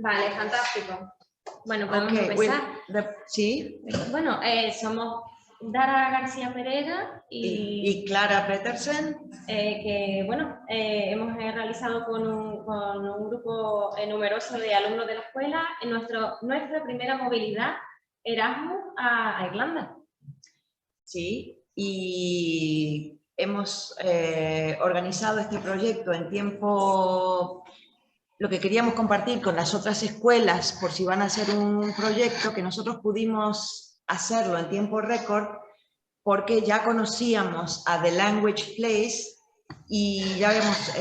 Vale, fantástico. Bueno, podemos empezar. Sí. Bueno, somos Dara García Pereira y Clara Petersen. Que bueno, hemos realizado con un grupo numeroso de alumnos de la escuela en nuestra primera movilidad Erasmus a Irlanda. Sí, y hemos organizado este proyecto en tiempo. Lo que queríamos compartir con las otras escuelas, por si van a hacer un proyecto, que nosotros pudimos hacerlo en tiempo récord, porque ya conocíamos a The Language Place y ya habíamos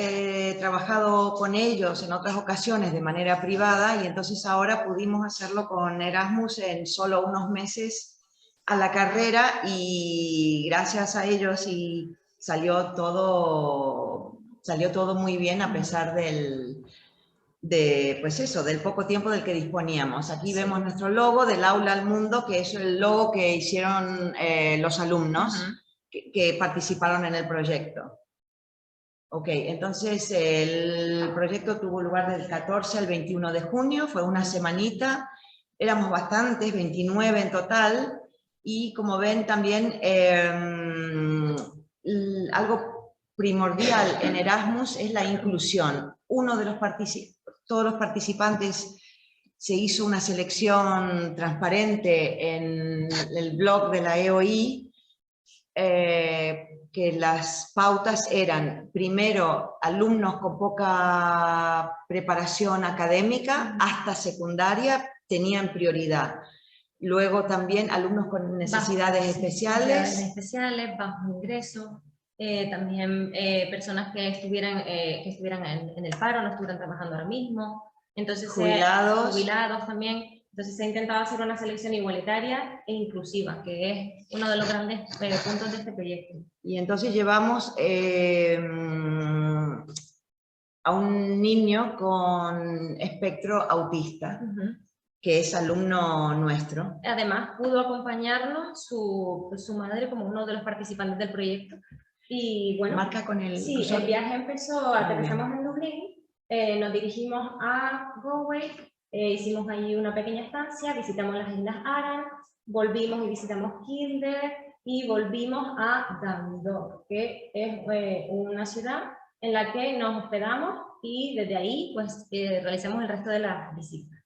trabajado con ellos en otras ocasiones de manera privada, y entonces ahora pudimos hacerlo con Erasmus en solo unos meses a la carrera, y gracias a ellos salió todo muy bien a pesar del poco tiempo del que disponíamos. Aquí vemos nuestro logo del Aula al Mundo, que es el logo que hicieron los alumnos que participaron en el proyecto. Ok, entonces el proyecto tuvo lugar del 14 al 21 de junio, fue una semanita, éramos bastantes, 29 en total, y como ven también algo primordial en Erasmus es la inclusión. Todos los participantes, se hizo una selección transparente en el blog de la EOI, que las pautas eran, primero, alumnos con poca preparación académica, hasta secundaria, tenían prioridad. Luego también alumnos con necesidades especiales. Bajos ingresos. También personas que estuvieran en el paro, no estuvieran trabajando ahora mismo. Entonces, jubilados también. Entonces se ha intentado hacer una selección igualitaria e inclusiva, que es uno de los grandes puntos de este proyecto. Y entonces llevamos a un niño con espectro autista, que es alumno nuestro. Además, pudo acompañarnos su madre como uno de los participantes del proyecto. Y bueno, marca con el el viaje empezó, aterrizamos en Dublín, nos dirigimos a Galway, hicimos allí una pequeña estancia, visitamos las Islas Aran, volvimos y visitamos Kildare y volvimos a Dundalk, que es una ciudad en la que nos hospedamos, y desde ahí pues realizamos el resto de las visitas.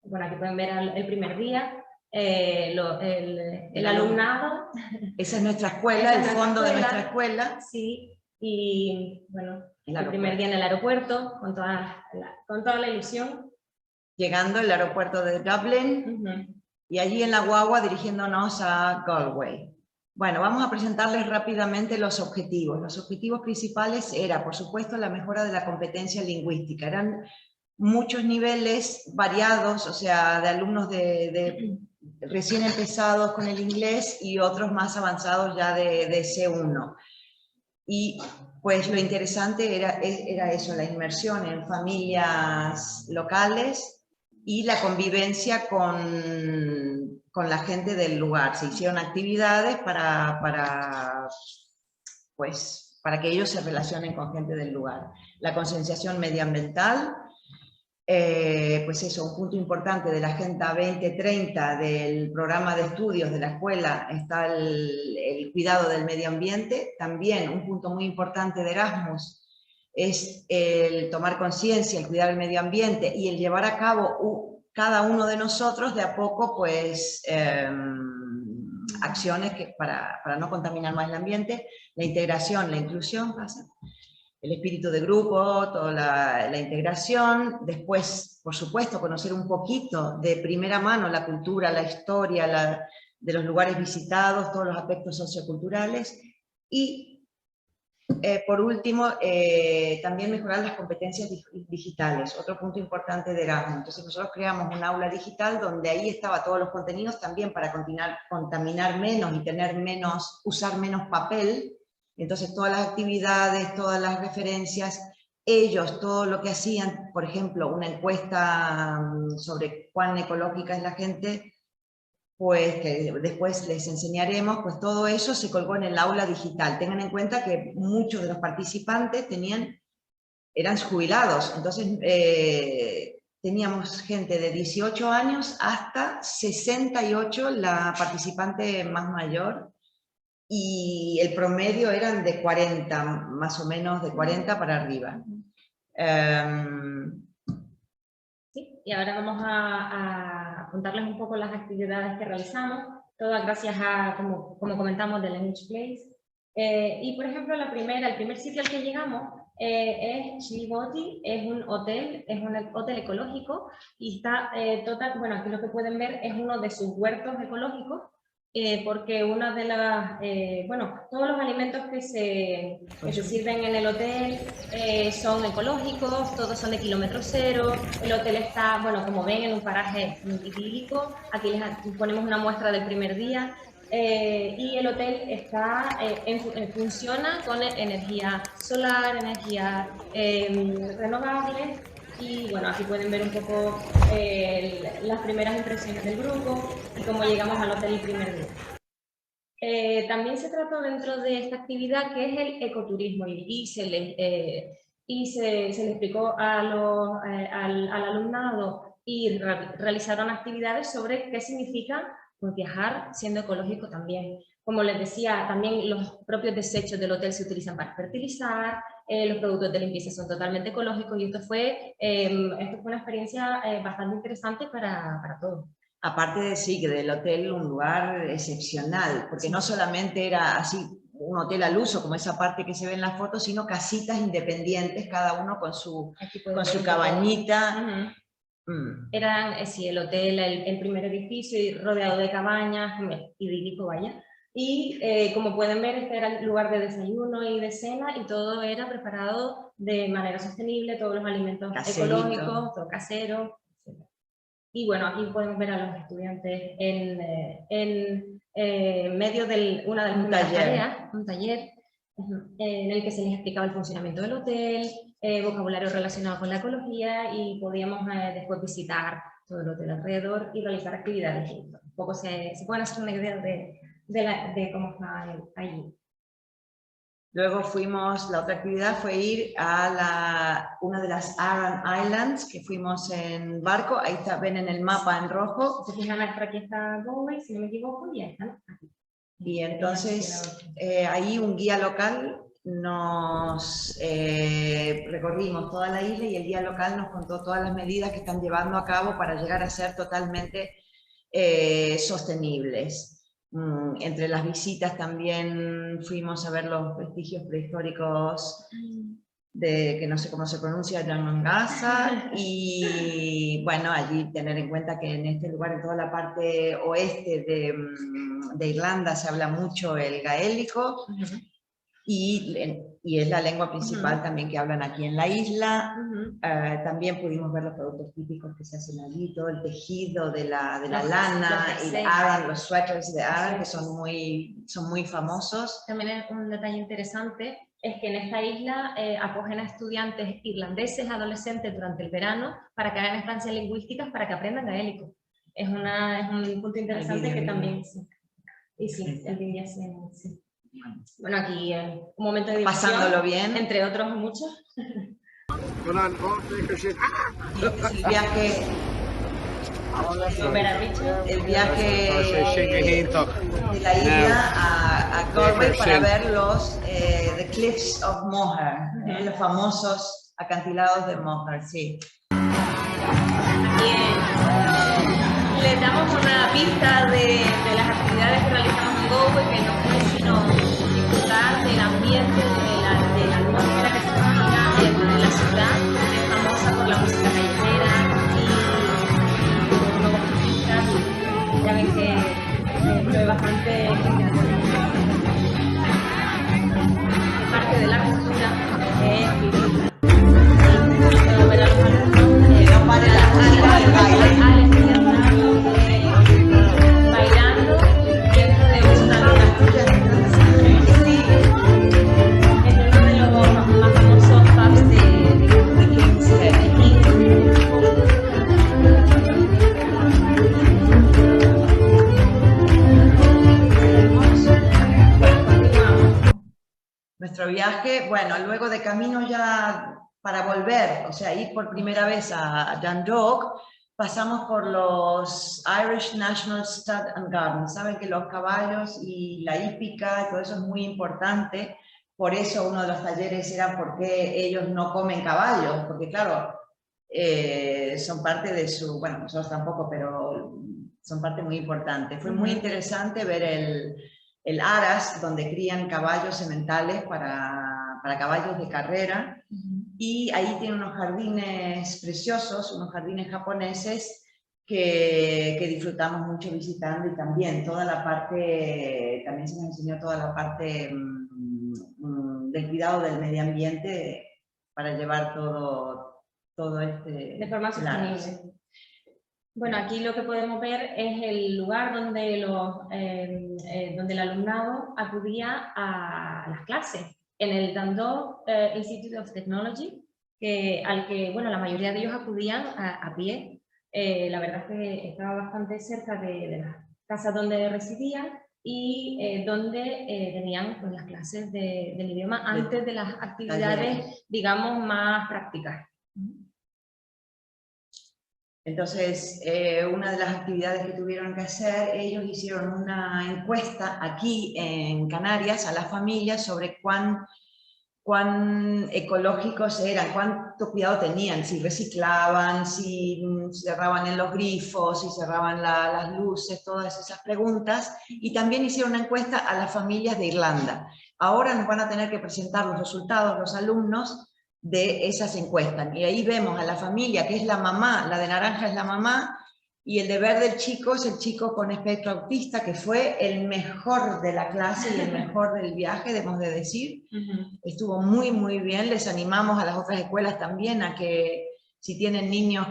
Bueno, aquí pueden ver el primer día. El alumnado. Esa es nuestra escuela, el fondo de nuestra escuela. Sí, y bueno, el primer día en el aeropuerto, con toda la ilusión. Llegando al aeropuerto de Dublín, y allí en la guagua dirigiéndonos a Galway. Bueno, vamos a presentarles rápidamente los objetivos. Los objetivos principales era, por supuesto, la mejora de la competencia lingüística. Eran muchos niveles variados, o sea, de alumnos de recién empezados con el inglés y otros más avanzados ya de C1. Y pues lo interesante era eso, la inmersión en familias locales y la convivencia con la gente del lugar. Se hicieron actividades para que ellos se relacionen con gente del lugar. La concienciación medioambiental, pues eso, un punto importante de la Agenda 2030 del programa de estudios de la escuela está el cuidado del medio ambiente. También un punto muy importante de Erasmus es el tomar conciencia, el cuidar el medio ambiente y el llevar a cabo cada uno de nosotros de a poco pues acciones para no contaminar más el ambiente. La integración, la inclusión, el espíritu de grupo, toda la integración. Después, por supuesto, conocer un poquito de primera mano la cultura, la historia de los lugares visitados, todos los aspectos socioculturales. Y, por último, también mejorar las competencias digitales, otro punto importante de Erasmus. Entonces nosotros creamos un aula digital donde ahí estaba todos los contenidos también para contaminar menos y usar menos papel. Entonces todas las actividades, todas las referencias, ellos, todo lo que hacían, por ejemplo, una encuesta sobre cuán ecológica es la gente, pues que después les enseñaremos, pues todo eso se colgó en el aula digital. Tengan en cuenta que muchos de los participantes tenían eran jubilados, entonces teníamos gente de 18 años hasta 68, la participante más mayor, y el promedio eran de 40, más o menos de 40 para arriba. Sí, y ahora vamos a contarles un poco las actividades que realizamos, todas gracias a, como comentamos, The Language Place. Y por ejemplo, el primer sitio al que llegamos es Chiliboti, es un hotel ecológico y está bueno, aquí lo que pueden ver es uno de sus huertos ecológicos, porque una de las, bueno, todos los alimentos que se sirven en el hotel son ecológicos, todos son de kilómetro cero. El hotel está, bueno, como ven, en un paraje idílico. Aquí les ponemos una muestra del primer día. Y el hotel está, funciona con energía solar, energía renovable. Y bueno, aquí pueden ver un poco las primeras impresiones del grupo y cómo llegamos al hotel el primer día. También se trató dentro de esta actividad que es el ecoturismo y se le explicó al alumnado y realizaron actividades sobre qué significa pues, viajar siendo ecológico también. Como les decía, también los propios desechos del hotel se utilizan para fertilizar, los productos de limpieza son totalmente ecológicos y esto fue una experiencia bastante interesante para todos. Aparte de sí, que del hotel un lugar excepcional, porque no solamente era así un hotel al uso, como esa parte que se ve en la foto, sino casitas independientes, cada uno con su cabañita. Eran, sí, el hotel, el primer edificio rodeado de cabañas, idílico, vaya. Y como pueden ver, este era el lugar de desayuno y de cena y todo era preparado de manera sostenible, todos los alimentos ecológicos, todo casero. Y bueno, aquí podemos ver a los estudiantes en medio de una de las primeras tareas, un taller en el que se les explicaba el funcionamiento del hotel, vocabulario relacionado con la ecología y podíamos después visitar todo el hotel alrededor y realizar actividades. Un poco se pueden hacer una idea de cómo está allí. Luego la otra actividad fue ir a una de las Aran Islands, que fuimos en barco, ahí ven en el mapa en rojo. Se fijan, aquí está Galway, si no me equivoco, y ahí están aquí. Y entonces ahí un guía local recorrimos toda la isla y el guía local nos contó todas las medidas que están llevando a cabo para llegar a ser totalmente sostenibles. Entre las visitas también fuimos a ver los vestigios prehistóricos que no sé cómo se pronuncia, Yamangasa, y bueno, allí tener en cuenta que en este lugar, en toda la parte oeste de Irlanda, se habla mucho el gaélico, y es la lengua principal también que hablan aquí en la isla. También pudimos ver los productos típicos que se hacen allí, todo el tejido de la lana, y de Aran, los sweaters de Aran, que son muy famosos. También un detalle interesante es que en esta isla acogen a estudiantes irlandeses, adolescentes, durante el verano, para que hagan estancias lingüísticas, para que aprendan gaélico. Es un punto interesante que también... Sí. Y sí, el día sí. Bueno, aquí un momento de diversión, pasándolo bien, entre otros muchos. El viaje de la isla a Galway para ver los The Cliffs of Moher, los famosos acantilados de Moher, sí. Bien. Les damos una pista de las actividades que realizamos en Galway, que no fue sino disfrutar del ambiente, de la atmósfera que se respira en la ciudad, que es famosa por la música callejera y nuevos turistas. Ya ven que fue bastante parte de la cultura es vivir. Ver a los alumnos bailando dentro de una Nuestro viaje, bueno, luego de camino ya para volver, o sea, ir por primera vez a Dundalk, pasamos por los Irish National Stud and Garden. Saben que los caballos y la hípica, todo eso es muy importante. Por eso uno de los talleres era por qué ellos no comen caballos, porque claro, son parte de su, bueno, nosotros tampoco, pero son parte muy importante. Fue muy interesante ver el Aras, donde crían caballos sementales para caballos de carrera, y ahí tiene unos jardines preciosos, unos jardines japoneses que disfrutamos mucho visitando, y también toda la parte, también se nos enseñó toda la parte del cuidado del medio ambiente para llevar todo este... De forma sostenible. Bueno, aquí lo que podemos ver es el lugar donde, donde el alumnado acudía a las clases, en el Dundalk Institute of Technology, al que bueno, la mayoría de ellos acudían a pie. La verdad es que estaba bastante cerca de las casas donde residían y donde tenían pues, las clases del idioma antes de las actividades, digamos, más prácticas. Entonces, una de las actividades que tuvieron que hacer, ellos hicieron una encuesta aquí en Canarias a las familias sobre cuán ecológicos eran, cuánto cuidado tenían, si reciclaban, si cerraban en los grifos, si cerraban las luces, todas esas preguntas. Y también hicieron una encuesta a las familias de Irlanda. Ahora nos van a tener que presentar los resultados los alumnos de esas encuestas. Y ahí vemos a la familia, que es la mamá, la de naranja es la mamá, y el de verde el chico es el chico con espectro autista, que fue el mejor de la clase y el mejor del viaje, debemos de decir. Estuvo muy, muy bien. Les animamos a las otras escuelas también a que si tienen niños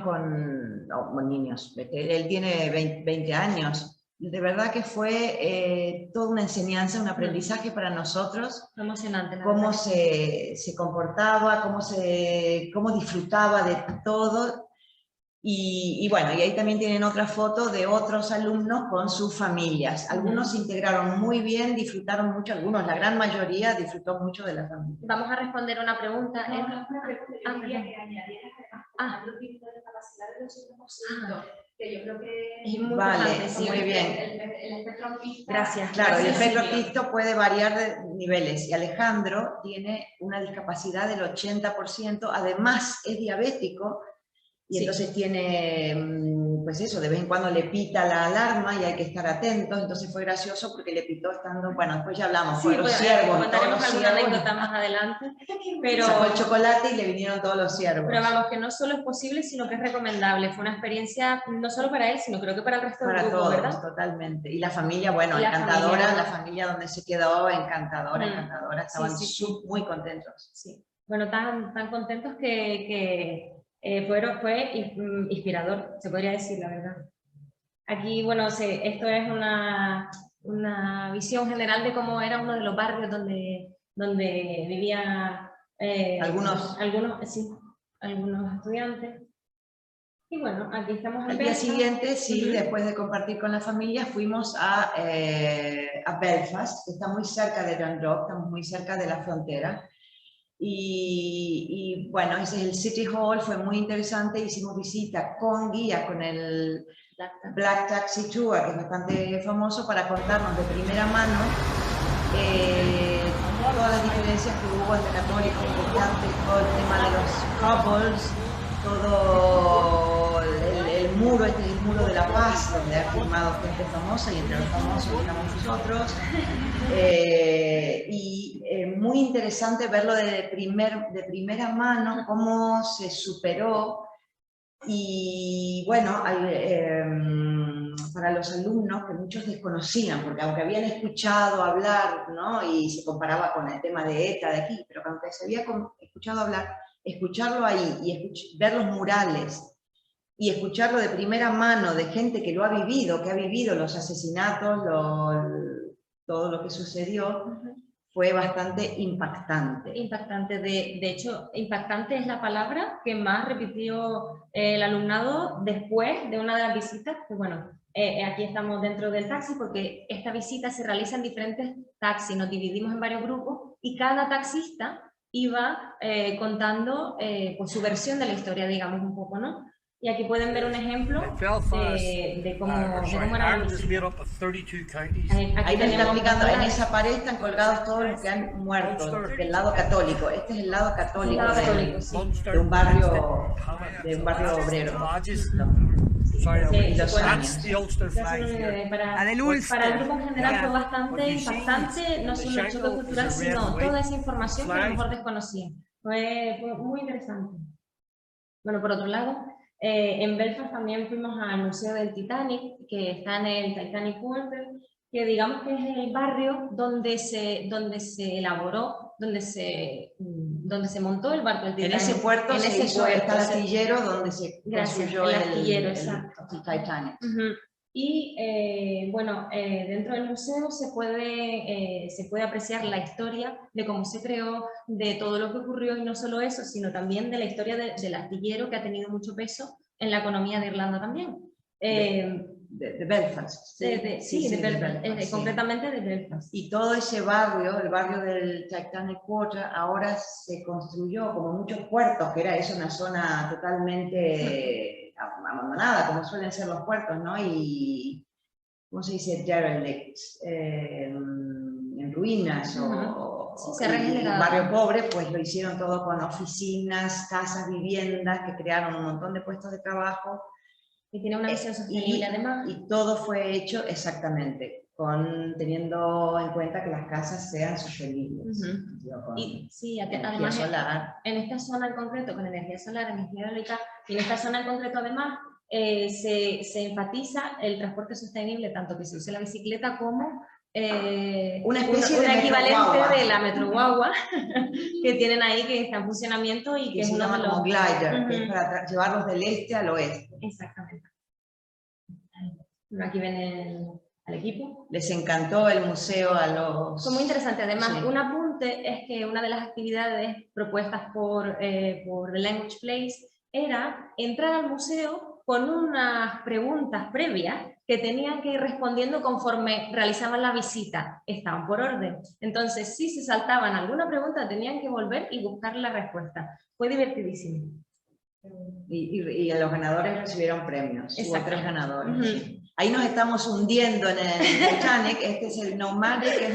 él tiene 20 años, de verdad que fue toda una enseñanza, un aprendizaje para nosotros. Emocionante. Cómo se comportaba, cómo disfrutaba de todo. Y bueno, y ahí también tienen otra foto de otros alumnos con sus familias. Algunos se integraron muy bien, disfrutaron mucho, algunos, la gran mayoría, disfrutó mucho de la familia. Vamos a responder una pregunta. Una pregunta, yo quería que añadieras a los tipos de capacidad de los que yo creo que es muy vale, sí, muy bien. El espectro autista. Gracias. Claro, gracias, el espectro autista puede variar de niveles, y Alejandro tiene una discapacidad del 80%, además es diabético, y entonces tiene, pues eso, de vez en cuando le pita la alarma y hay que estar atentos. Entonces fue gracioso porque le pitó estando, bueno, después ya hablamos, sí, los ciervos, contaremos alguna anécdota más adelante, pero sacó el chocolate y le vinieron todos los ciervos. Pero vamos, que no solo es posible, sino que es recomendable. Fue una experiencia no solo para él, sino creo que para el resto del grupo, todos, ¿verdad? Totalmente. Y la familia, bueno, encantadora, la familia donde se quedó, encantadora, estaban muy contentos. Sí. Bueno, tan contentos que fue inspirador, se podría decir, la verdad. Aquí, bueno, esto es una visión general de cómo era uno de los barrios donde vivía algunos estudiantes. Y bueno, aquí estamos. Al día siguiente, después de compartir con la familia, fuimos a Belfast, que está muy cerca de Dundalk, estamos muy cerca de la frontera. Y bueno, ese es el City Hall, fue muy interesante. Hicimos visita con guía, con el Black Taxi Tour, que es bastante famoso, para contarnos de primera mano todas las diferencias que hubo entre católicos y protestantes, todo el tema de los couples, todo el muro, este es el muro de la paz, donde ha firmado gente famosa, y entre los famosos estamos nosotros. Muy interesante verlo de primera mano, cómo se superó. Y bueno, para los alumnos, que muchos desconocían, porque aunque habían escuchado hablar, ¿no? Y se comparaba con el tema de ETA de aquí, pero aunque se había escuchado hablar, escucharlo ahí y ver los murales y escucharlo de primera mano de gente que lo ha vivido, que ha vivido los asesinatos, todo lo que sucedió, fue bastante impactante. Impactante, de hecho, impactante es la palabra que más repitió el alumnado después de una de las visitas, que bueno, aquí estamos dentro del taxi porque esta visita se realiza en diferentes taxis, nos dividimos en varios grupos y cada taxista iba contando pues, su versión de la historia, digamos, un poco, ¿no? Y aquí pueden ver un ejemplo de cómo era la visita. Ahí te está explicando, en esa pared están colgados todos los que han muerto, del lado católico. Este es el lado católico, de un barrio obrero. Para el grupo en general fue bastante impactante, no solo el choque cultural, sino toda esa información que a lo mejor desconocían. Fue muy interesante. Bueno, por otro lado, en Belfast también fuimos al Museo del Titanic, que está en el Titanic Quarter, que digamos que es el barrio donde se elaboró, donde se montó el barco del Titanic. En ese puerto está el astillero donde se construyó el astillero, el Titanic. Y bueno, dentro del museo se puede apreciar la historia de cómo se creó, de todo lo que ocurrió, y no solo eso, sino también de la historia del astillero, que ha tenido mucho peso en la economía de Irlanda también. De Belfast. De Belfast, concretamente de Belfast. Y todo ese barrio, el barrio del Titanic Quarter, ahora se construyó como muchos puertos, que era eso, una zona totalmente abandonada, como suelen ser los puertos, ¿no? Y, ¿cómo se dice? Derelict, en ruinas, el barrio pobre, pues lo hicieron todo con oficinas, casas, viviendas, que crearon un montón de puestos de trabajo. Y tiene una visión sostenible además. Y todo fue hecho exactamente, teniendo en cuenta que las casas sean sostenibles. Y sí, además en esta zona en concreto, con energía solar, energía eólica, y en esta zona en concreto además se enfatiza el transporte sostenible, tanto que se use la bicicleta como una especie de equivalente de la Metroguagua que tienen ahí, que está en funcionamiento y que es uno de los como glider, que es para llevarlos del este al oeste. Exactamente. Aquí ven al equipo. Les encantó el museo a los... Fue muy interesante. Además, un apunte es que una de las actividades propuestas por The Language Place era entrar al museo con unas preguntas previas que tenían que ir respondiendo conforme realizaban la visita. Estaban por orden. Entonces, si se saltaban alguna pregunta, tenían que volver y buscar la respuesta. Fue divertidísimo. Y los ganadores recibieron premios. Hubo 3 ganadores. Ahí nos estamos hundiendo en el Titanic. Este es el Nomadic, que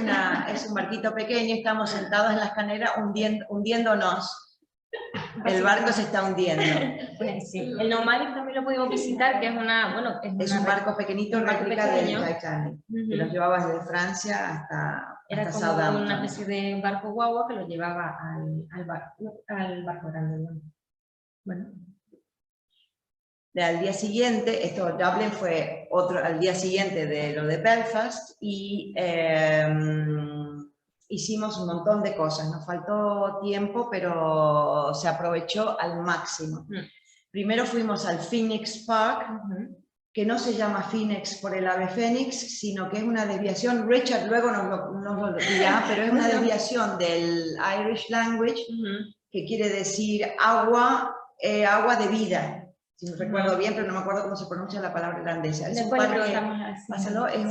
es un barquito pequeño. Estamos sentados en la escalera hundiéndonos. El barco se está hundiendo. Pues sí. El Nomadic también lo pudimos visitar, que es es un barco pequeñito, réplica del Titanic, que lo llevaba desde Francia hasta Southampton. Una especie de barco guagua que lo llevaba al barco grande. Bueno. Al día siguiente, Dublin fue al día siguiente de lo de Belfast, y hicimos un montón de cosas. Nos faltó tiempo, pero se aprovechó al máximo. Primero fuimos al Phoenix Park, que no se llama Phoenix por el ave fénix, sino que es una desviación. Richard luego nos lo dirá, pero es una desviación del Irish language, que quiere decir agua de vida. Si no recuerdo bien, pero no me acuerdo cómo se pronuncia la palabra irlandesa. Es un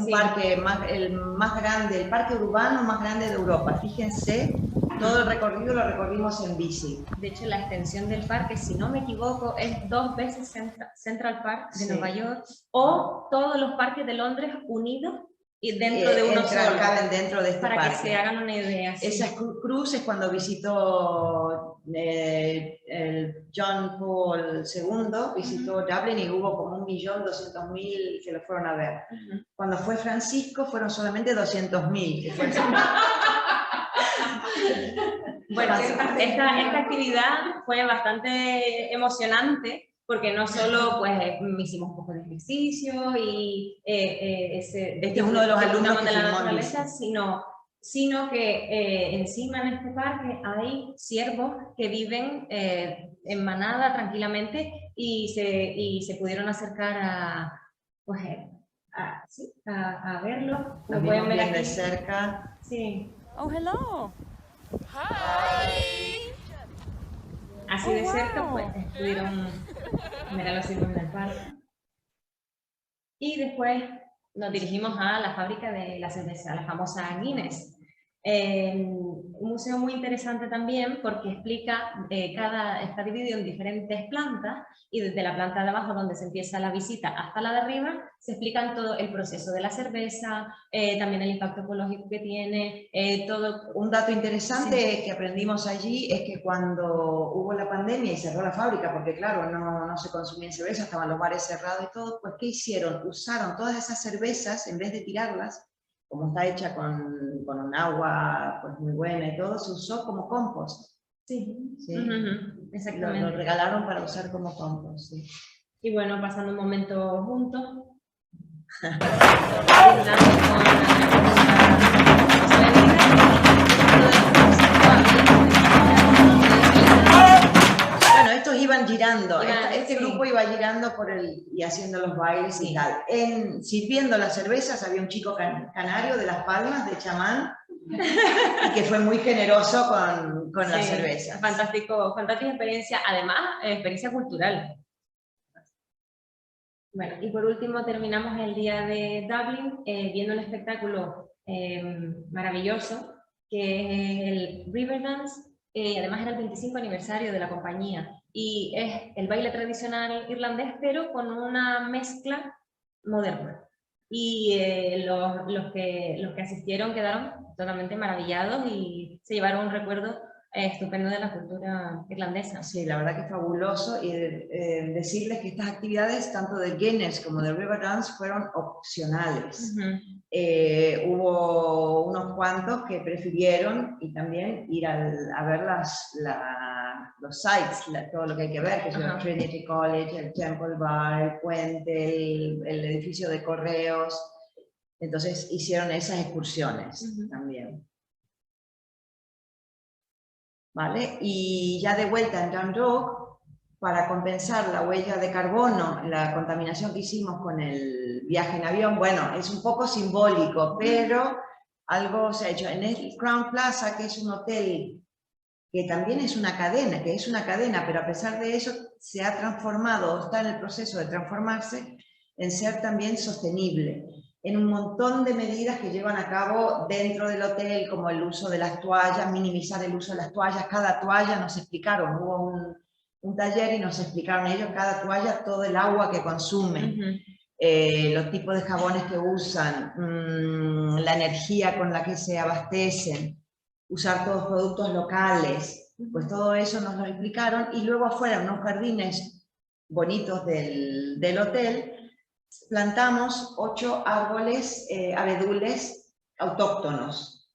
parque, el más grande, el parque urbano más grande de Europa. Fíjense, todo el recorrido lo recorrimos en bici. De hecho, la extensión del parque, si no me equivoco, es 2 veces Central Park de Nueva York, o todos los parques de Londres unidos y dentro de uno solo. Caben dentro de este para parque. Que se hagan una idea. Esas cruces, cuando visitó el John Paul II, visitó Dublin, y hubo como 1.200.000 que lo fueron a ver. Cuando fue Francisco fueron solamente 200.000. Bueno, esta actividad fue bastante emocionante, porque no solo pues hicimos un poco de ejercicio y este es uno de los alumnos de la naturaleza, sino que encima en este parque hay ciervos que viven en manada tranquilamente, y se pudieron acercar a verlo. Lo pueden ver de cerca. Sí. Oh, hello. Hi. Así de cerca, pues pudieron ver a los ciervos en el parque. Y después nos dirigimos a la fábrica de la cerveza, la famosa Guinness. Un museo muy interesante también porque explica, está dividido en diferentes plantas y desde la planta de abajo donde se empieza la visita hasta la de arriba se explican todo el proceso de la cerveza, también el impacto ecológico que tiene, todo. Un dato interesante Sí. que aprendimos allí es que cuando hubo la pandemia y cerró la fábrica, porque claro, no se consumía cerveza, estaban los bares cerrados y todo, pues ¿qué hicieron? Usaron todas esas cervezas, en vez de tirarlas, como está hecha con un agua pues, muy buena y todo, se usó como compost. Sí, ¿Sí? exactamente. Lo regalaron para usar como compost. Sí. Y bueno, pasando un momento juntos. Bueno, estos iban girando, este sí. grupo iba girando y haciendo los bailes y tal. Sirviendo las cervezas había un chico canario de Las Palmas, de chamán, y que fue muy generoso con las cervezas. Fantástico, fantástica experiencia, además, experiencia cultural. Bueno, y por último terminamos el día de Dublín viendo un espectáculo maravilloso, que es el Riverdance, además era el 25 aniversario de la compañía, y es el baile tradicional irlandés, pero con una mezcla moderna. Y los que asistieron quedaron totalmente maravillados y se llevaron un recuerdo estupendo de la cultura irlandesa. Sí, la verdad que es fabuloso, y decirles que estas actividades, tanto de Guinness como de Riverdance, fueron opcionales. Hubo unos cuantos que prefirieron y también ir a ver los sites, todo lo que hay que ver, que es el Trinity College, el Temple Bar, el puente, el edificio de correos. Entonces hicieron esas excursiones también. ¿Vale? Y ya de vuelta en Dundalk, para compensar la huella de carbono, la contaminación que hicimos con el viaje en avión, bueno, es un poco simbólico, pero algo se ha hecho. En el Crown Plaza, que es un hotel que también es una cadena, pero a pesar de eso se ha transformado, o está en el proceso de transformarse en ser también sostenible, en un montón de medidas que llevan a cabo dentro del hotel, como el uso de las toallas, minimizar el uso de las toallas. Cada toalla nos explicaron, hubo un taller y nos explicaron ellos cada toalla todo el agua que consumen, los tipos de jabones que usan, la energía con la que se abastecen, usar todos productos locales, pues todo eso nos lo explicaron. Y luego afuera, en unos jardines bonitos del hotel, plantamos 8 árboles, abedules autóctonos,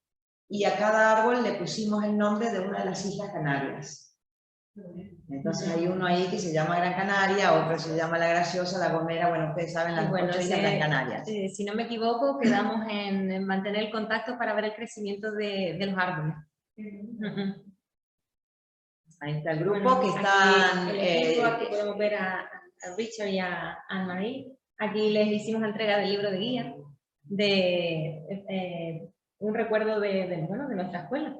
y a cada árbol le pusimos el nombre de una de las Islas Canarias. Entonces hay uno ahí que se llama Gran Canaria, otro se llama La Graciosa, La Gomera, bueno, ustedes saben las 8 islas Gran Canarias. Si no me equivoco, quedamos en mantener el contacto para ver el crecimiento de los árboles. Ahí está el grupo que están... Aquí podemos ver a Richard y a Anne-Marie. Aquí les hicimos entrega del libro de guía, de un recuerdo de nuestra escuela.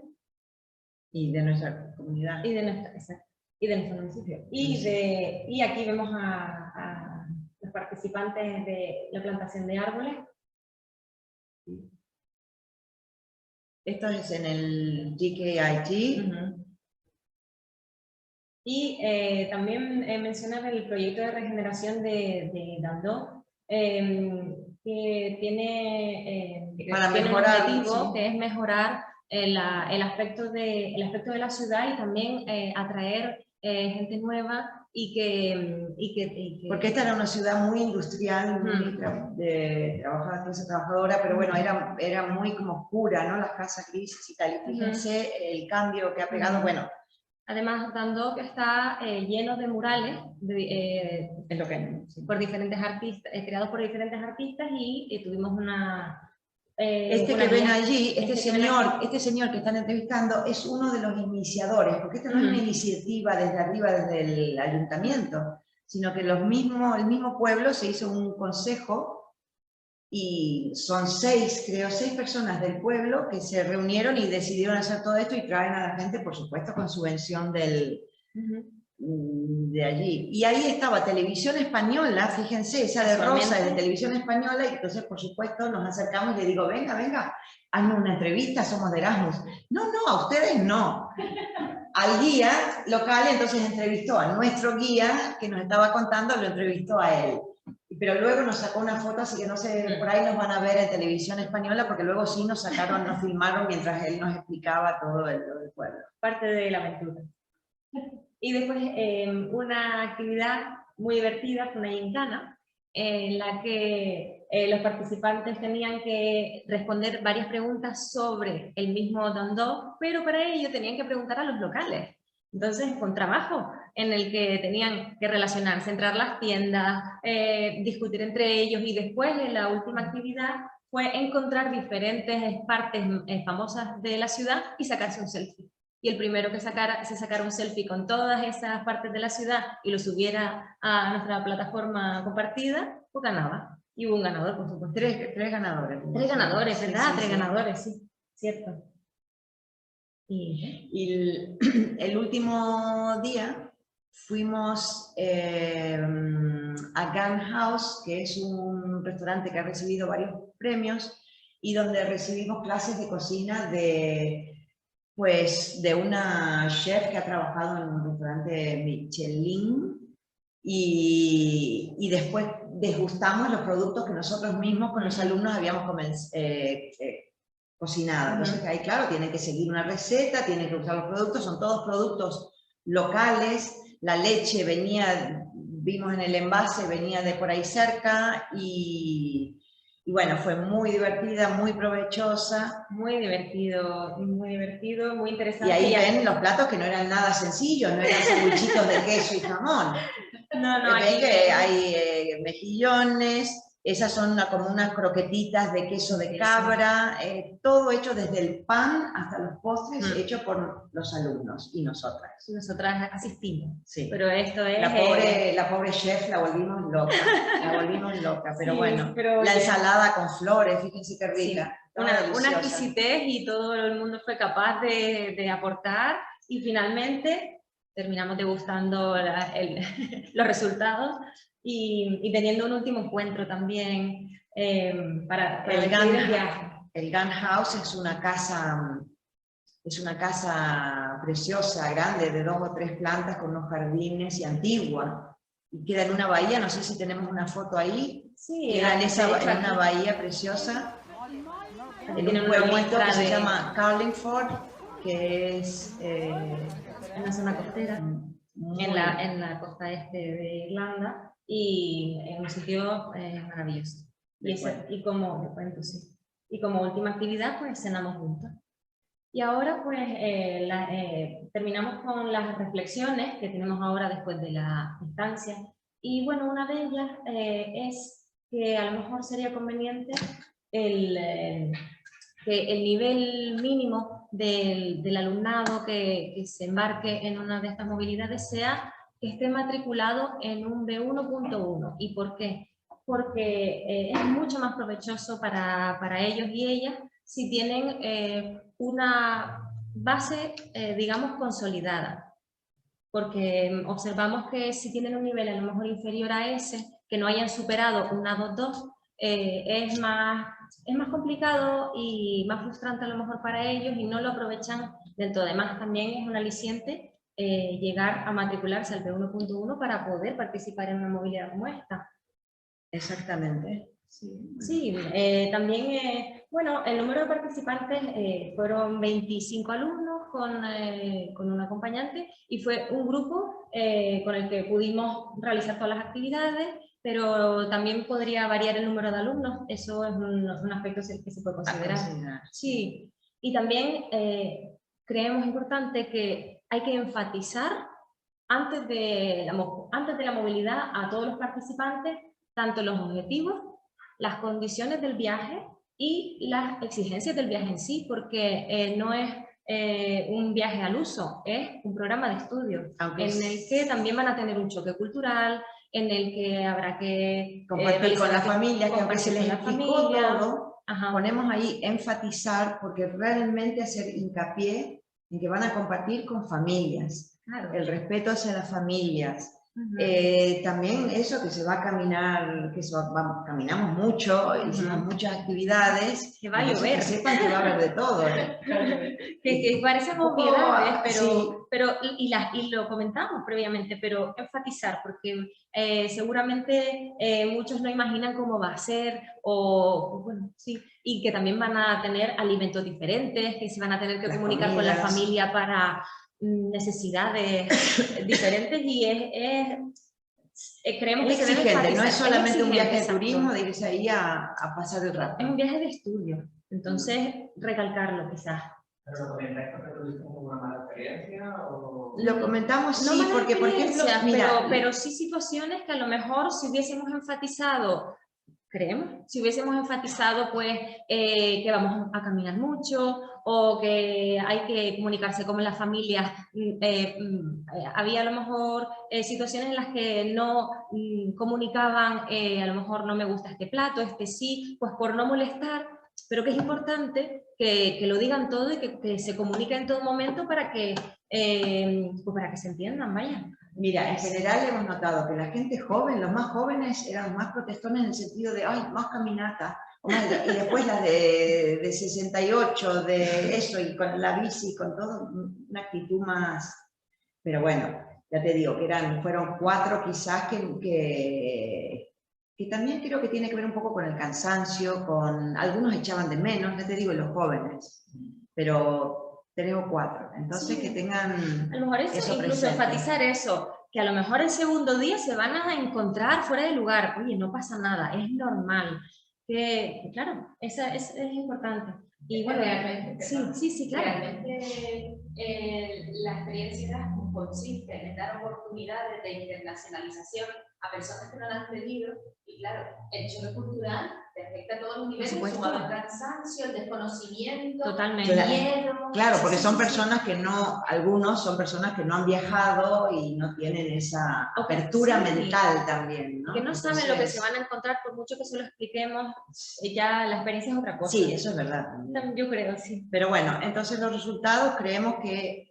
Y de nuestra comunidad. Y de nuestro municipio. Y aquí vemos a los participantes de la plantación de árboles. Esto es en el GKIT. Y también mencionar el proyecto de regeneración de Dundalk, que tiene un objetivo, que es mejorar el aspecto de la ciudad y también atraer gente nueva y que... Porque esta era una ciudad muy industrial, muy de clase trabajadora, pero bueno, era muy como oscura, ¿no? Las casas grises y tal. Y fíjense el cambio que ha pegado, bueno. Además, Dundalk está lleno de murales por diferentes artistas, creados por diferentes artistas, y tuvimos una... que ven allí, este señor que están entrevistando, es uno de los iniciadores, porque esto no es una iniciativa desde arriba, desde el ayuntamiento, sino que el mismo pueblo se hizo un consejo, y son 6 personas del pueblo que se reunieron y decidieron hacer todo esto, y traen a la gente, por supuesto, con subvención del de allí. Y ahí estaba Televisión Española, fíjense, esa de Rosa de Televisión Española, y entonces, por supuesto, nos acercamos y le digo, venga, venga, hazme una entrevista, somos de Erasmus. No, no, a ustedes no. Al guía local, entonces entrevistó a nuestro guía, que nos estaba contando, lo entrevistó a él. Pero luego nos sacó una foto, así que no sé, por ahí nos van a ver en Televisión Española, porque luego sí nos sacaron, nos filmaron mientras él nos explicaba todo el pueblo. Parte de la aventura. Y después una actividad muy divertida fue una gincana, en la que los participantes tenían que responder varias preguntas sobre el mismo Dondó, pero para ello tenían que preguntar a los locales. Entonces, con trabajo en el que tenían que relacionarse, entrar a las tiendas, discutir entre ellos, y después en la última actividad fue encontrar diferentes partes famosas de la ciudad y sacarse un selfie. Y el primero que se sacara un selfie con todas esas partes de la ciudad y lo subiera a nuestra plataforma compartida, pues ganaba. Y hubo un ganador, por supuesto. Tres ganadores. Tres ganadores, sí, ¿verdad? Sí, Tres sí. ganadores, sí, cierto. Y el último día fuimos a Gun House, que es un restaurante que ha recibido varios premios y donde recibimos clases de cocina de una chef que ha trabajado en un restaurante Michelin, y después degustamos los productos que nosotros mismos con los alumnos habíamos cocinado. Entonces ahí, claro, tienen que seguir una receta, tienen que usar los productos, son todos productos locales. La leche vimos en el envase, venía de por ahí cerca, y bueno, fue muy divertida, muy provechosa. Muy divertido, muy interesante. Y ahí ven los platos que no eran nada sencillos, no eran sandwichitos de queso y jamón. No, Ven que hay mejillones, esas son como unas croquetitas de queso de cabra, todo hecho desde el pan hasta los postres, hecho por los alumnos y nosotras. Nosotras asistimos. Sí. Pero esto es... La pobre chef la volvimos loca, pero sí, bueno, pero la ensalada con flores, fíjense qué rica. Sí. Una exquisitez, y todo el mundo fue capaz de aportar, y finalmente terminamos degustando los resultados y teniendo un último encuentro también para el viaje. El Gun House es una casa preciosa, grande, de 2 o 3 plantas, con unos jardines, y antigua. Y queda en una bahía, no sé si tenemos una foto ahí. Sí, queda en una bahía preciosa, en un pueblito que se llama Carlingford, que es en la zona costera, en la costa este de Irlanda, y en un sitio maravilloso. Y como última actividad, pues cenamos juntos. Y ahora pues terminamos con las reflexiones que tenemos ahora después de la estancia. Y bueno, una de ellas es que a lo mejor sería conveniente que el nivel mínimo del alumnado que se embarque en una de estas movilidades sea que esté matriculado en un B1.1. ¿Y por qué? Porque es mucho más provechoso para ellos y ellas si tienen una base, digamos, consolidada. Porque observamos que si tienen un nivel a lo mejor inferior a ese, que no hayan superado una 2.2, es más complicado y más frustrante a lo mejor para ellos, y no lo aprovechan del todo. Además, también es un aliciente llegar a matricularse al B1.1 para poder participar en una movilidad como esta. Exactamente. Sí, también, bueno, el número de participantes fueron 25 alumnos con un acompañante, y fue un grupo con el que pudimos realizar todas las actividades, pero también podría variar el número de alumnos. Eso es un aspecto que se puede considerar. Sí, y también creemos importante que hay que enfatizar antes de la movilidad a todos los participantes tanto los objetivos, las condiciones del viaje y las exigencias del viaje en sí, porque no es un viaje al uso, es un programa de estudio en el que también van a tener un choque cultural, en el que habrá que compartir con la familia, que aunque se les explicó todo, ponemos ahí enfatizar, porque realmente hacer hincapié en que van a compartir con familias. Claro. el respeto hacia las familias. También eso que se va a caminar, caminamos mucho, hicimos muchas actividades. Que va a llover. Que sepan que va a haber de todo. que parecen obviedades, pero sí. y lo comentamos previamente, pero enfatizar, porque seguramente muchos no imaginan cómo va a ser, o bueno, sí, y que también van a tener alimentos diferentes, que se van a tener que comunicar con la familia para necesidades diferentes, y creemos que se debe enfatizar. No es solamente un viaje de exacto. turismo de irse ahí a pasar el rato. Es un viaje de estudio, entonces recalcarlo quizás. ¿Pero lo comentáis porque tuviste una mala experiencia? O... Lo comentamos, no sí, porque por ejemplo, mira, pero sí situaciones que a lo mejor si hubiésemos enfatizado, creemos, si hubiésemos enfatizado pues que vamos a caminar mucho o que hay que comunicarse con las familias, había a lo mejor situaciones en las que no comunicaban, a lo mejor no me gusta este plato, este sí, pues por no molestar, pero que es importante que lo digan todo y que se comunique en todo momento para que se entiendan, vaya. Mira, en general hemos notado que la gente joven, los más jóvenes, eran los más protestones en el sentido de, ay, más caminata. Y después las de 68, de eso, y con la bici, con todo, una actitud más... Pero bueno, ya te digo, fueron 4 quizás que también creo que tiene que ver un poco con el cansancio, con algunos echaban de menos, ya te digo, los jóvenes. Pero 3 o 4, entonces sí, que tengan a lo mejor eso incluso enfatizar eso, que a lo mejor el segundo día se van a encontrar fuera de lugar, oye, no pasa nada, es normal, que claro, es importante. Y bueno, realmente, sí, claro. Realmente la experiencia consiste en dar oportunidades de internacionalización a personas que no la han tenido, y claro, el choque cultural te afecta a todos los niveles, sumado el cansancio, el desconocimiento, totalmente, el miedo. Claro, porque son personas que no, algunos son personas que no han viajado y no tienen esa apertura mental también, ¿no? Que no saben lo que se van a encontrar, por mucho que se lo expliquemos, ya la experiencia es otra cosa. Sí, eso es verdad. Yo creo, sí. Pero bueno, entonces los resultados creemos que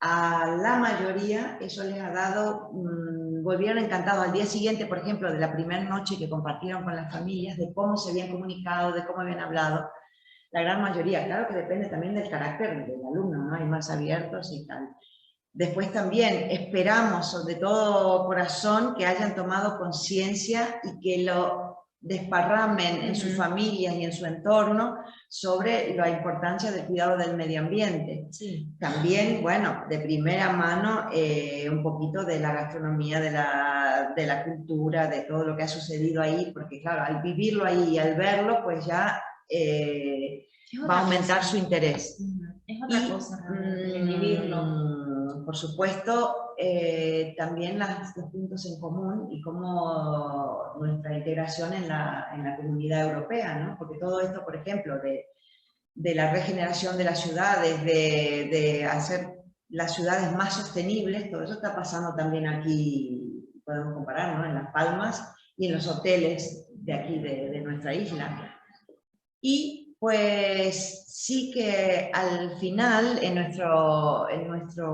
a la mayoría eso les ha dado, volvieron encantados al día siguiente, por ejemplo, de la primera noche que compartieron con las familias, de cómo se habían comunicado, de cómo habían hablado. La gran mayoría, claro que depende también del carácter del alumno, ¿no? Hay más abiertos y tal. Después también esperamos, sobre todo corazón, que hayan tomado conciencia y que lo desparramen en sus familias y en su entorno sobre la importancia del cuidado del medio ambiente. Sí. También, bueno, de primera mano, un poquito de la gastronomía, de la cultura, de todo lo que ha sucedido ahí, porque claro, al vivirlo ahí y al verlo, pues ya va a aumentar su interés. Es otra cosa, vivirlo. Por supuesto, también los puntos en común y cómo nuestra integración en la comunidad europea, ¿no? Porque todo esto, por ejemplo, de la regeneración de las ciudades, de hacer las ciudades más sostenibles, todo eso está pasando también aquí, podemos comparar, ¿no? En Las Palmas y en los hoteles de aquí, de nuestra isla. Y pues sí que al final, en nuestro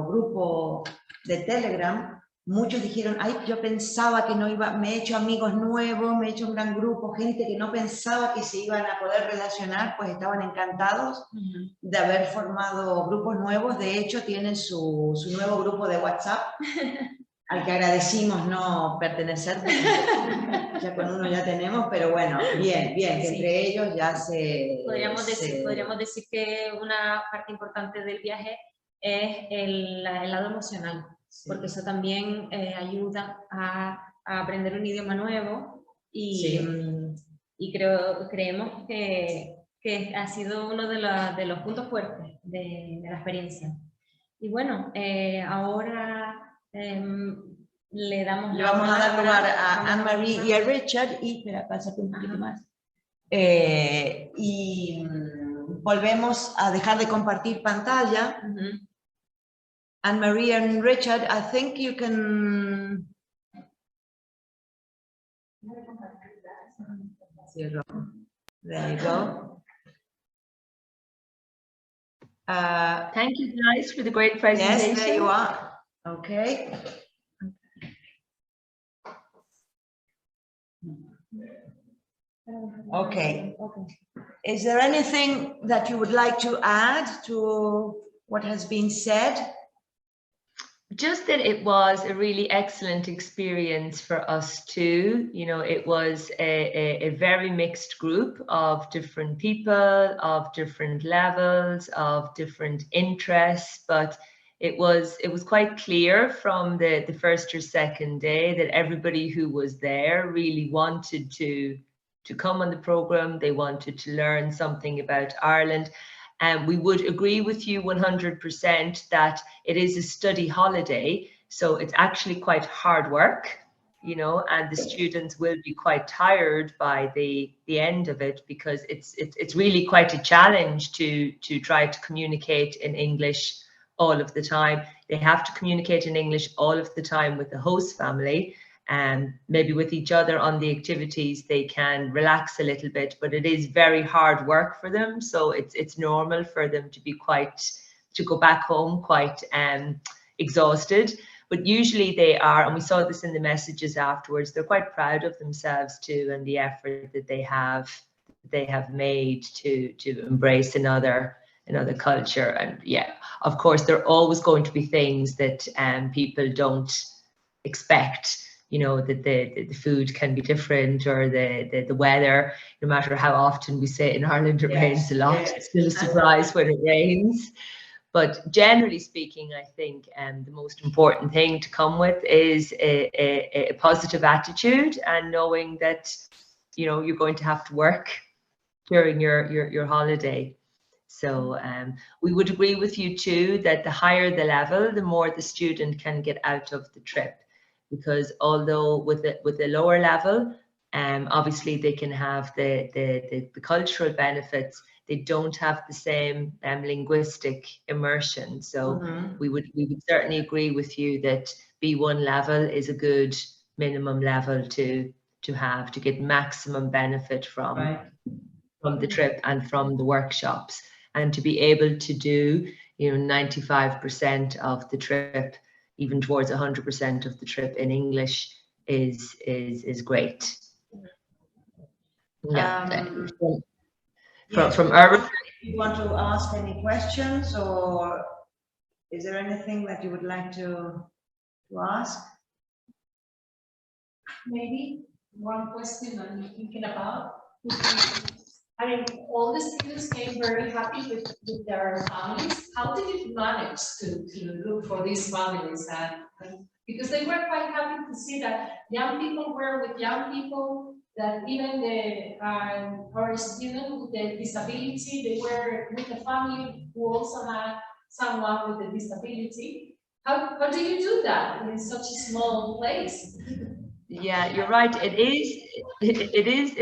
grupo de Telegram, muchos dijeron, ay, yo pensaba que no iba, me he hecho amigos nuevos, me he hecho un gran grupo, gente que no pensaba que se iban a poder relacionar, pues estaban encantados de haber formado grupos nuevos. De hecho, tienen su nuevo grupo de WhatsApp, al que agradecimos no pertenecer, porque ya con uno ya tenemos, pero bueno, bien, que entre ellos ya se... Podríamos decir que una parte importante del viaje es el lado emocional, porque eso también ayuda a aprender un idioma nuevo y creemos que ha sido uno de los puntos fuertes de la experiencia. Y bueno, ahora... le vamos a dar lugar a Anne-Marie y a Richard, y espera, pásate un poquito más. Y volvemos a dejar de compartir pantalla. Anne-Marie and Richard, I think you can... There you go. Thank you guys for the great presentation. Yes, there you are. Okay. Okay. Is there anything that you would like to add to what has been said? Just that it was a really excellent experience for us too. You know, it was a very mixed group of different people, of different levels, of different interests, but it was quite clear from the first or second day that everybody who was there really wanted to come on the program. They wanted to learn something about Ireland. And we would agree with you 100% that it is a study holiday. So it's actually quite hard work, you know, and the students will be quite tired by the end of it, because it's really quite a challenge to try to communicate in English all of the time. They have to communicate in English all of the time with the host family. And maybe with each other on the activities, they can relax a little bit, but it is very hard work for them. So it's normal for them to go back home quite exhausted. But usually they are, and we saw this in the messages afterwards, they're quite proud of themselves too, and the effort that they have made to embrace another culture. And yeah, of course, there are always going to be things that people don't expect. You know, that the food can be different, or the weather, no matter how often we say in Ireland it rains a lot, it's still a surprise when it rains. But generally speaking, I think the most important thing to come with is a positive attitude, and knowing that, you know, you're going to have to work during your holiday. So we would agree with you too that the higher the level, the more the student can get out of the trip. Because although with the lower level, obviously they can have the cultural benefits, they don't have the same linguistic immersion. So we would certainly agree with you that B1 level is a good minimum level to have to get maximum benefit from the trip and from the workshops, and to be able to do, you know, 95% of the trip, even towards 100% of the trip in English is great. Yeah. From Urban. You want to ask any questions, or is there anything that you would like to ask? Maybe one question I'm thinking about. I mean, all the students came very happy with their families. How did you manage to look for these families? Because they were quite happy to see that young people were with young people, that even our student with the disability, they were with a family who also had someone with a disability. How do you do that in such a small place? Yeah, you're right. It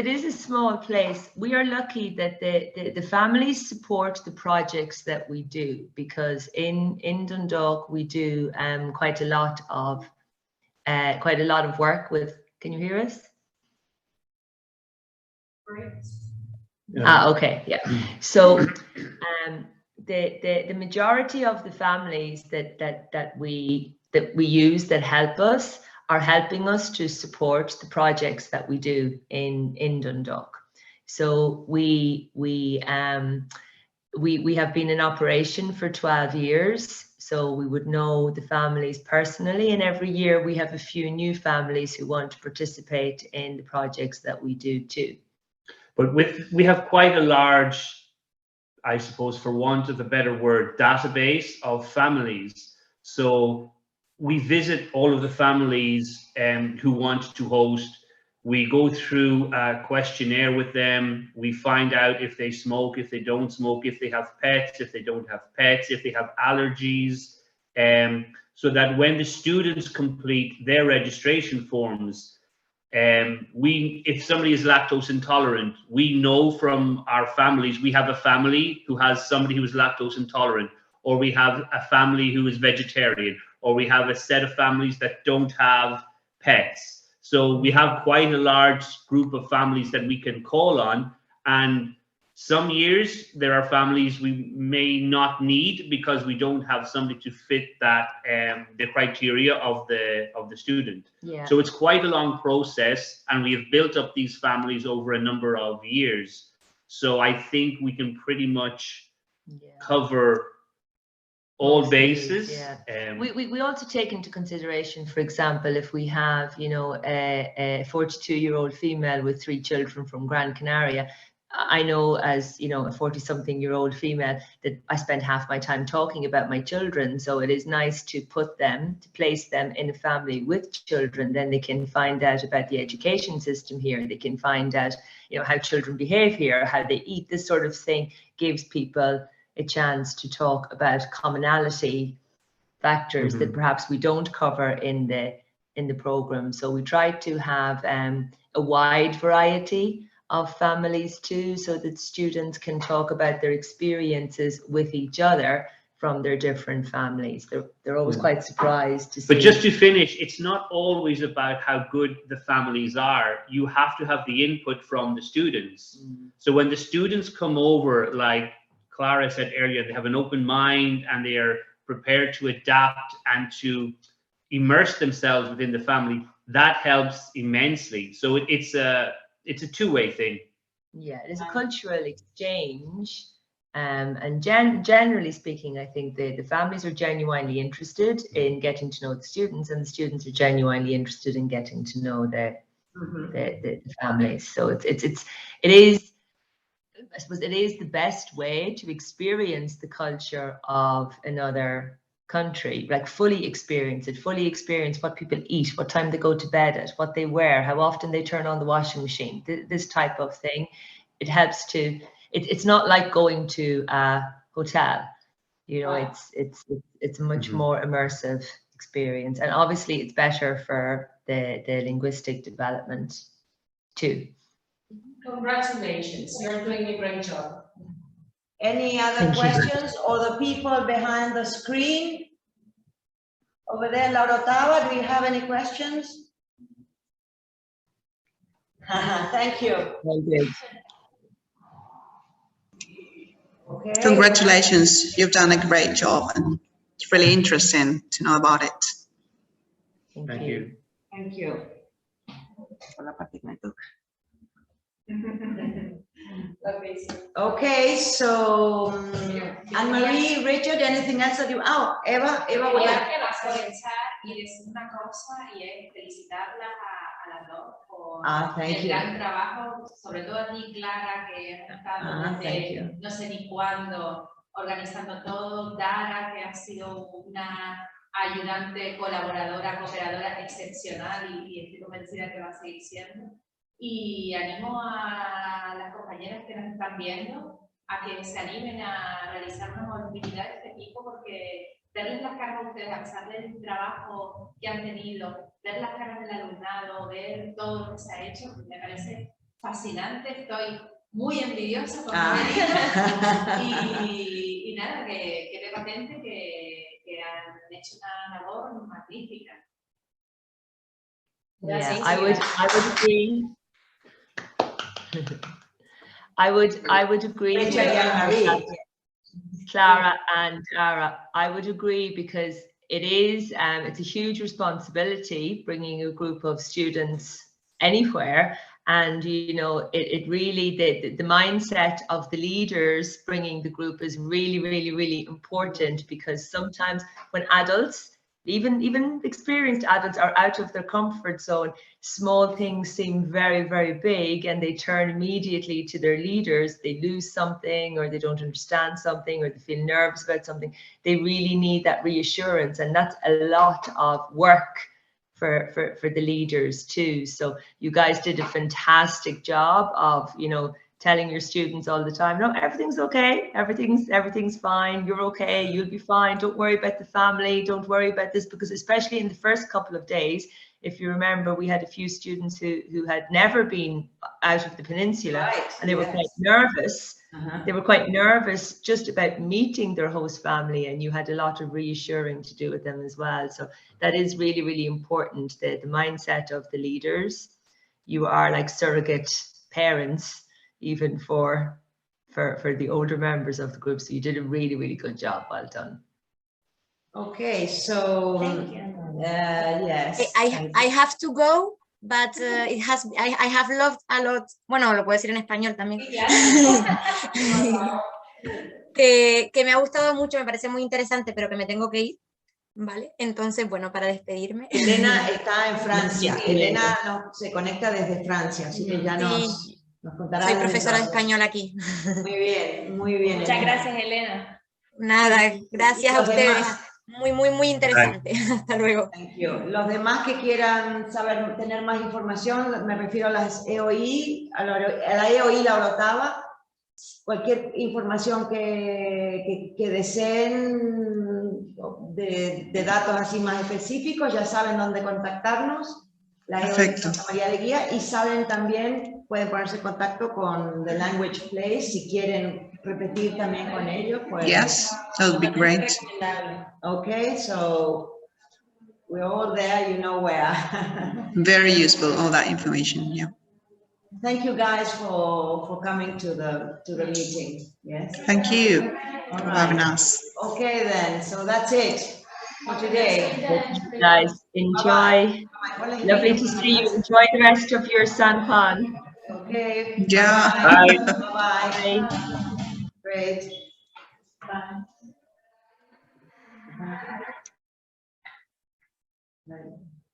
is a small place. We are lucky that the families support the projects that we do, because in Dundalk we do quite a lot of work with. Can you hear us? Great. Yeah. Okay. Yeah. So the majority of the families that we use that help us are helping us to support the projects that we do in Dundalk. So we have been in operation for 12 years, so we would know the families personally, and every year we have a few new families who want to participate in the projects that we do too. But we have quite a large, I suppose, for want of a better word, database of families. So we visit all of the families who want to host. We go through a questionnaire with them. We find out if they smoke, if they don't smoke, if they have pets, if they don't have pets, if they have allergies, so that when the students complete their registration forms, if somebody is lactose intolerant, we know from our families, we have a family who has somebody who is lactose intolerant, or we have a family who is vegetarian, or we have a set of families that don't have pets. So we have quite a large group of families that we can call on, and Some years there are families we may not need because we don't have somebody to fit that the criteria of the student. Yeah. So it's quite a long process, and we have built up these families over a number of years. So I think we can pretty much cover all bases. Yeah. We also take into consideration, for example, if we have, you know, a 42-year-old female with 3 children from Gran Canaria. I know, as you know, a 40-something-year-old female, that I spend half my time talking about my children. So it is nice to place them in a family with children. Then they can find out about the education system here. They can find out, you know, how children behave here, how they eat. This sort of thing gives people a chance to talk about commonality factors that perhaps we don't cover in the program. So we try to have a wide variety of families too, so that students can talk about their experiences with each other from their different families. They're always quite surprised to see. But just to finish, it's not always about how good the families are. You have to have the input from the students. So when the students come over, like Clara said earlier, they have an open mind and they are prepared to adapt and to immerse themselves within the family. That helps immensely. So it's a two-way thing. Yeah, it is a cultural exchange. And generally speaking, I think the families are genuinely interested in getting to know the students, and the students are genuinely interested in getting to know the families. So it is, I suppose, it is the best way to experience the culture of another country, like fully experience what people eat, what time they go to bed at, what they wear, how often they turn on the washing machine, this type of thing. It helps to, it's not like going to a hotel, you know. It's a much more immersive experience, and obviously it's better for the linguistic development too. Congratulations, you're doing a great job. Any other questions? Or the people behind the screen? Over there, Laura Otava, do you have any questions? Thank you. Very good. Okay. Congratulations, you've done a great job, and it's really interesting to know about it. Thank you. Thank you. Okay, so Anne-Marie, Richard, anything else that you... Oh, Eva would like... aprovechar y decir una cosa, y es felicitarlas a las dos por thank el you. gran trabajo, sobre todo a ti, Clara, que has estado desde no sé ni cuándo organizando todo, Dara, que ha sido una ayudante, colaboradora, cooperadora excepcional, y estoy convencida que va a seguir siendo. Y animo a las compañeras que nos están viendo a que se animen a realizar una movilidad de este tipo, porque verles las caras a ustedes, a pesar del trabajo que han tenido, ver las caras del alumnado, ver todo lo que se ha hecho, me parece fascinante. Estoy muy envidiosa con y nada, que me patente que han hecho una labor magnífica. Yeah, I would agree. I would agree with Clara and Dara. I would agree, because it is it's a huge responsibility bringing a group of students anywhere, and you know, it really, the mindset of the leaders bringing the group is really important, because sometimes when adults, even experienced adults, are out of their comfort zone, small things seem very big, and they turn immediately to their leaders. They lose something, or they don't understand something, or they feel nervous about something. They really need that reassurance, and that's a lot of work for the leaders too. So you guys did a fantastic job of, you know, telling your students all the time, no, everything's okay, everything's fine, you're okay, you'll be fine, don't worry about the family, don't worry about this, because especially in the first couple of days, if you remember, we had a few students who had never been out of the peninsula, and they were quite nervous. They were quite nervous just about meeting their host family, and you had a lot of reassuring to do with them as well. So that is really important, the mindset of the leaders. You are like surrogate parents, even for for the older members of the group. So you did a really, really good job. Well done. Okay, so Thank you. yes. I have to go, but I have loved a lot. Bueno, lo puedo decir en español también. que me ha gustado mucho, me parece muy interesante, pero que me tengo que ir, ¿vale? Entonces, bueno, para despedirme. Elena está en Francia. Sí, Elena se conecta desde Francia, así que ya nos contará. Soy profesora de español aquí. Muy bien, muy bien. Muchas Elena. gracias, Elena. Nada, gracias a Los ustedes. demás. Muy interesante. Hasta luego. Thank you. Los demás que quieran saber, tener más información, me refiero a las EOI, a la EOI La Orotava. Cualquier información que deseen de datos así más específicos, ya saben dónde contactarnos. La EOI Perfecto. Santa María de Guía, y saben también, pueden ponerse en contacto con The Language Place si quieren repetir también con ellos. Pues, Yes, that would be great. okay, so we're all there, you know where. Very useful, all that information. Yeah. Thank you guys for coming to the meeting. Yes. Thank you All for having right. us. Okay then, so that's it for today. Guys, enjoy. Bye-bye. Lovely to see you. Enjoy the rest of your Sanpan. Okay. Yeah. Bye. Bye. Bye. Great. Bye.